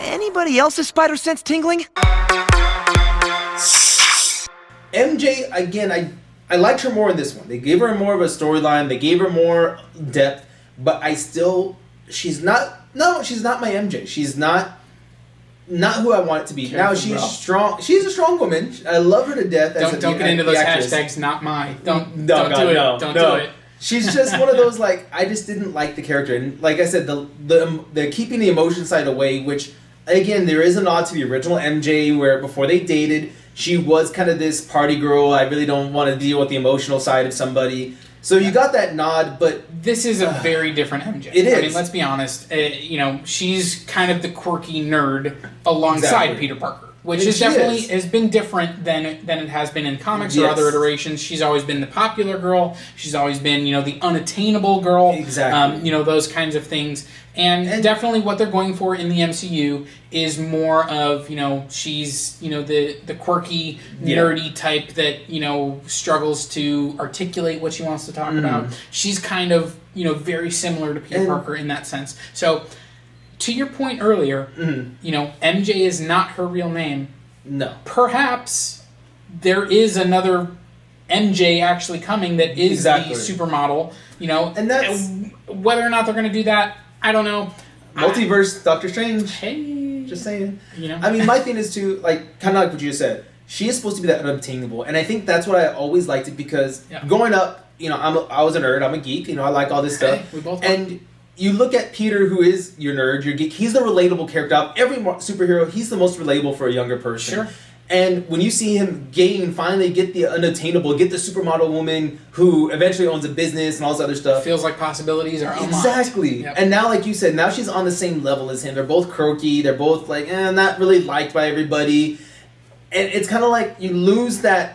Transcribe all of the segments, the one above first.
Anybody else's spider sense tingling? MJ, again, I liked her more in this one. They gave her more of a storyline. They gave her more depth. But she's not my MJ. She's not who I want it to be. Careful, now she's strong. She's a strong woman. I love her to death. Don't get into those hashtags. Not my. Don't do it. She's just one of those, like, I just didn't like the character. And like I said, the keeping the emotion side away, which, again, there is a nod to the original MJ where before they dated, she was kind of this party girl. I really don't want to deal with the emotional side of somebody. So you got that nod, but... This is a very different MJ. It is. I mean, let's be honest. She's kind of the quirky nerd alongside Peter Parker. Which has been different than it has been in comics or other iterations. She's always been the popular girl. She's always been, the unattainable girl. Exactly. Those kinds of things. And definitely what they're going for in the MCU is more of, she's, the quirky, nerdy type that, struggles to articulate what she wants to talk about. She's kind of, very similar to Peter Parker in that sense. So... To your point earlier, MJ is not her real name. No. Perhaps there is another MJ actually coming that is the supermodel, and that's... Whether or not they're going to do that, I don't know. Multiverse, Doctor Strange. Hey. Just saying. I mean, my thing is to, like, kind of like what you just said. She is supposed to be that unobtainable, and I think that's what I always liked it because growing up, I was a nerd, I'm a geek, I like all this stuff. We both are. You look at Peter, who is your nerd, your geek. He's the relatable character. Of every superhero, he's the most relatable for a younger person. Sure. And when you see him finally get the unattainable, get the supermodel woman who eventually owns a business and all this other stuff. Feels like possibilities are unlocked. Exactly. Yep. And now, like you said, now she's on the same level as him. They're both quirky. They're both not really liked by everybody. And it's kind of like you lose a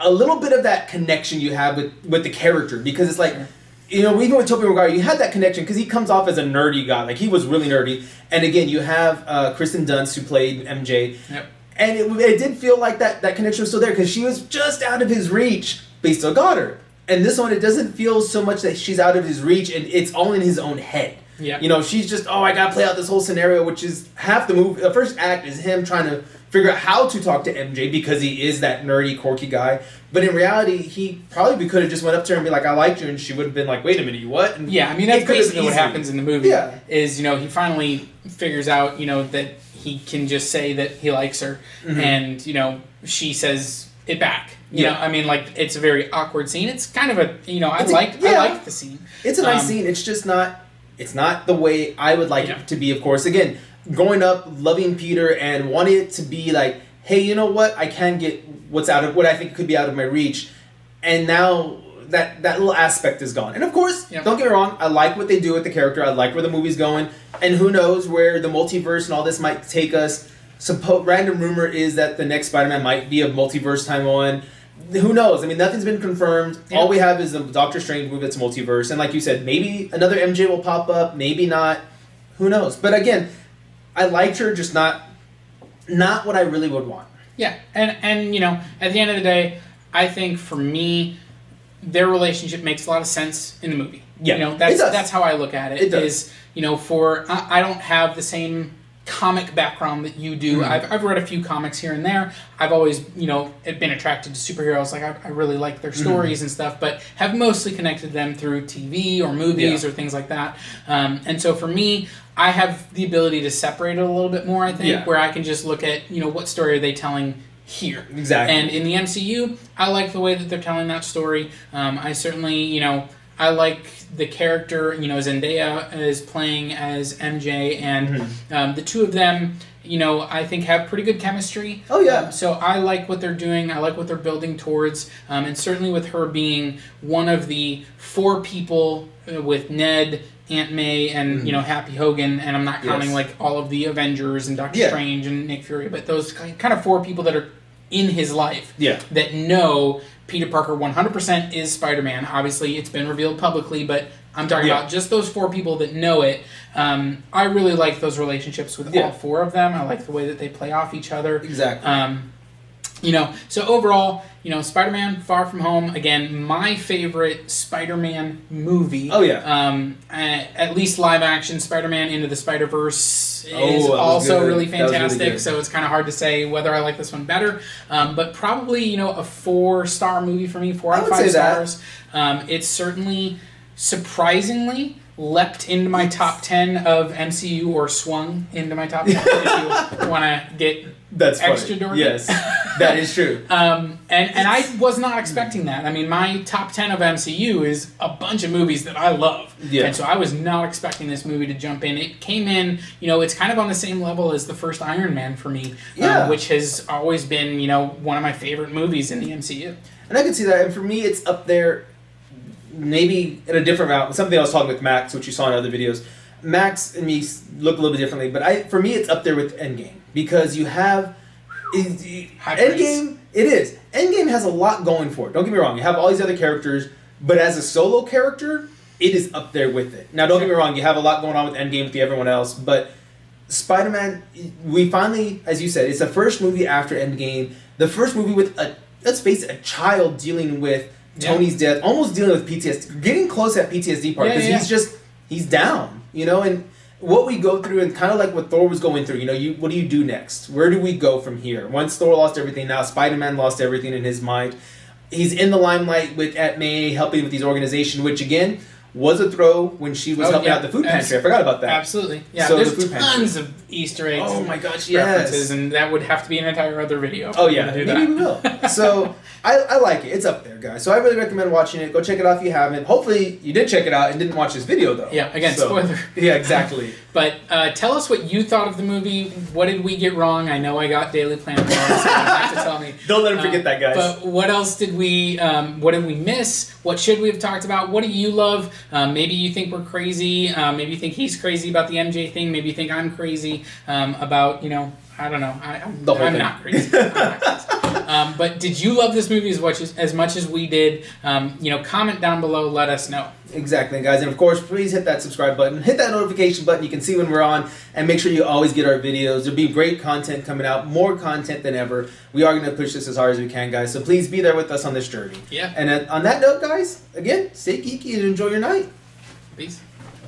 little bit of that connection you have with the character because it's like... Sure. Even with Tobey Maguire, you had that connection because he comes off as a nerdy guy. Like, he was really nerdy. And again, you have Kristen Dunst, who played MJ. Yep. And it did feel like that connection was still there because she was just out of his reach, but he still got her. And this one, it doesn't feel so much that she's out of his reach and it's all in his own head. Yeah. She's just, I got to play out this whole scenario, which is half the movie. The first act is him trying to figure out how to talk to MJ because he is that nerdy, quirky guy. But in reality, he probably could have just went up to her and be like, I liked you, and she would have been like, wait a minute, you what? And I mean, that's basically what happens in the movie. Yeah. Is, he finally figures out, that he can just say that he likes her, and, she says it back. I mean, like, it's a very awkward scene. It's kind of a, I like the scene. It's a nice scene. It's just not, it's not the way I would like it to be, of course. Again, growing up, loving Peter, and wanting it to be like, hey, you know what? I can get what I think could be out of my reach. And now that little aspect is gone. And of course, don't get me wrong, I like what they do with the character. I like where the movie's going. And who knows where the multiverse and all this might take us. Random rumor is that the next Spider-Man might be a multiverse timeline. Who knows? I mean, nothing's been confirmed. Yeah. All we have is the Doctor Strange movie that's multiverse. And like you said, maybe another MJ will pop up. Maybe not. Who knows? But again, I liked her, just not what I really would want. Yeah, and at the end of the day, I think for me, their relationship makes a lot of sense in the movie. Yeah, that's how I look at it. It does. I don't have the same comic background that you do. Mm-hmm. I've read a few comics here and there. I've always, been attracted to superheroes. Like, I really like their stories and stuff, but have mostly connected them through TV or movies or things like that. And so for me, I have the ability to separate it a little bit more, I think, where I can just look at, what story are they telling here. Exactly. And in the MCU, I like the way that they're telling that story. I certainly, I like the character, Zendaya is playing as MJ, and the two of them, I think have pretty good chemistry. Oh, yeah. So I like what they're doing. I like what they're building towards. And certainly with her being one of the 4 people with Ned, Aunt May, and, Happy Hogan, and I'm not counting, like, all of the Avengers and Doctor Strange and Nick Fury, but those kind of 4 people that are in his life that know Peter Parker 100% is Spider-Man. Obviously, it's been revealed publicly, but I'm talking about just those 4 people that know it. I really like those relationships with all 4 of them. I like the way that they play off each other. Exactly. So overall, Spider-Man: Far From Home, again, my favorite Spider-Man movie. Oh yeah. At least live action. Spider-Man Into the Spider-Verse is also really fantastic. So it's kind of hard to say whether I like this one better. But probably a 4-star movie for me. 4 out of 5 stars. It's certainly surprisingly leapt into my top 10 of MCU, or swung into my top 10 if you want to get extra dorky. Yes, that is true. And I was not expecting that. I mean, my top 10 of MCU is a bunch of movies that I love. Yeah. And so I was not expecting this movie to jump in. It came in, it's kind of on the same level as the first Iron Man for me, which has always been, one of my favorite movies in the MCU. And I can see that. And for me, it's up there, maybe in a different route. Something I was talking with Max, which you saw in other videos. Max and me look a little bit differently, but for me, it's up there with Endgame. Because you have... Endgame, it is. Endgame has a lot going for it. Don't get me wrong. You have all these other characters, but as a solo character, it is up there with it. Now, don't get me wrong. You have a lot going on with Endgame with everyone else, but Spider-Man, we finally, as you said, it's the first movie after Endgame. The first movie with, let's face it, a child dealing with Tony's death, almost dealing with PTSD, getting close to that PTSD part, because he's down, and what we go through, and kind of like what Thor was going through, what do you do next? Where do we go from here? Once Thor lost everything, now Spider-Man lost everything in his mind. He's in the limelight with Aunt May helping with these organizations, which again was a throw when she was helping out the food pantry. I forgot about that. Absolutely. Yeah, so there's tons of Easter eggs. Oh my gosh, references, and that would have to be an entire other video. Oh yeah, maybe we will. So I like it. It's up there, guys. So I really recommend watching it. Go check it out if you haven't. Hopefully you did check it out and didn't watch this video though. Yeah, again, spoiler. Yeah, exactly. But tell us what you thought of the movie. What did we get wrong? I know I got Daily Planet wrong, so you have to tell me. Don't let him forget that, guys. But what else did we miss? What should we have talked about? What do you love? Maybe you think we're crazy. Maybe you think he's crazy about the MJ thing. Maybe you think I'm crazy about, I don't know. I'm not crazy. I'm not crazy. But did you love this movie as much as we did? Comment down below. Let us know. Exactly, guys. And of course, please hit that subscribe button. Hit that notification button. You can see when we're on. And make sure you always get our videos. There'll be great content coming out. More content than ever. We are going to push this as hard as we can, guys. So please be there with us on this journey. Yeah. And on that note, guys, again, stay geeky and enjoy your night. Peace.